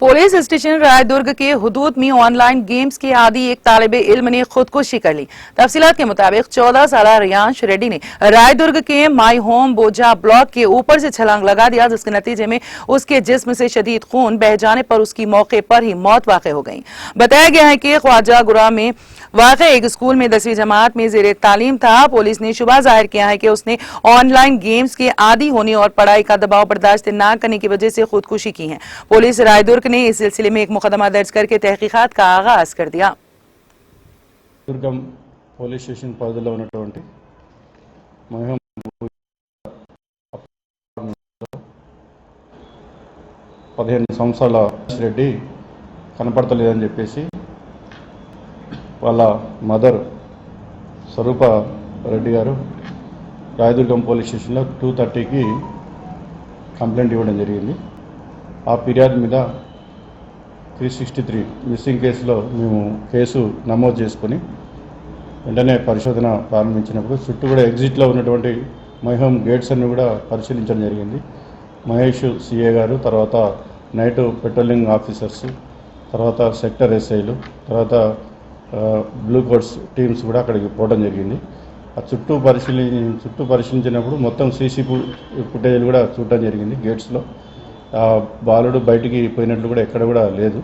Police station Raidurg के हुदूद में online games के आदी एक तालिबे इल्म ने खुदकुशी कर ली। तफसीलात के मुताबिक 14 साल रियांश रेड्डी ने रायदुर्ग के माई होम बोजा ब्लॉक के ऊपर से छलांग लगा दिया, जिसके नतीजे में उसके जिस्म से शदीद खून बह जाने पर उसकी मौके पर ही मौत वाक़ई हो गई। बताया गया है कि ख्वाजा गुरा में वाक़ एक स्कूल में 10वीं जमात में ज़ेरे तालीम था। पुलिस ने शुबा जाहिर किया है कि उसने ऑनलाइन गेम्स के आदी होने और पढ़ाई का दबाव बर्दाश्त न करने की वजह से खुदकुशी की है। पुलिस रायदुर्ग ने इस सिलसिले में एक मुकदमा दर्ज करके तहकीकात का आगाज कर दिया। दुर्गम పోలీస్ స్టేషన్ పరిధిలో ఉన్నటువంటి మహం 15 సంవత్సరాల రెడ్డి కనపడతలేదని చెప్పేసి వాళ్ళ మదర్ స్వరూప రెడ్డి గారు రాయదుర్గం పోలీస్ స్టేషన్లో 2:30కి కంప్లైంట్ ఇవ్వడం జరిగింది। ఆ ఫిర్యాదు మీద 363 మిస్సింగ్ కేసులో మేము కేసు నమోదు చేసుకొని వెంటనే పరిశోధన ప్రారంభించినప్పుడు చుట్టూ కూడా ఎగ్జిట్లో ఉన్నటువంటి మై హోమ్ గేట్స్ అన్ని కూడా పరిశీలించడం జరిగింది। మహేష్ సిఏ గారు, తర్వాత నైట్ పెట్రోలింగ్ ఆఫీసర్స్, తర్వాత సెక్టర్ ఎస్ఐలు, తర్వాత బ్లూ కోడ్స్ టీమ్స్ కూడా అక్కడికి పోవడం జరిగింది। ఆ చుట్టూ పరిశీలించినప్పుడు మొత్తం సీసీ ఫుటేజ్ కూడా చూడటం జరిగింది। గేట్స్లో బాలుడు బయటికి పోయినట్లు కూడా ఎక్కడ కూడా లేదు।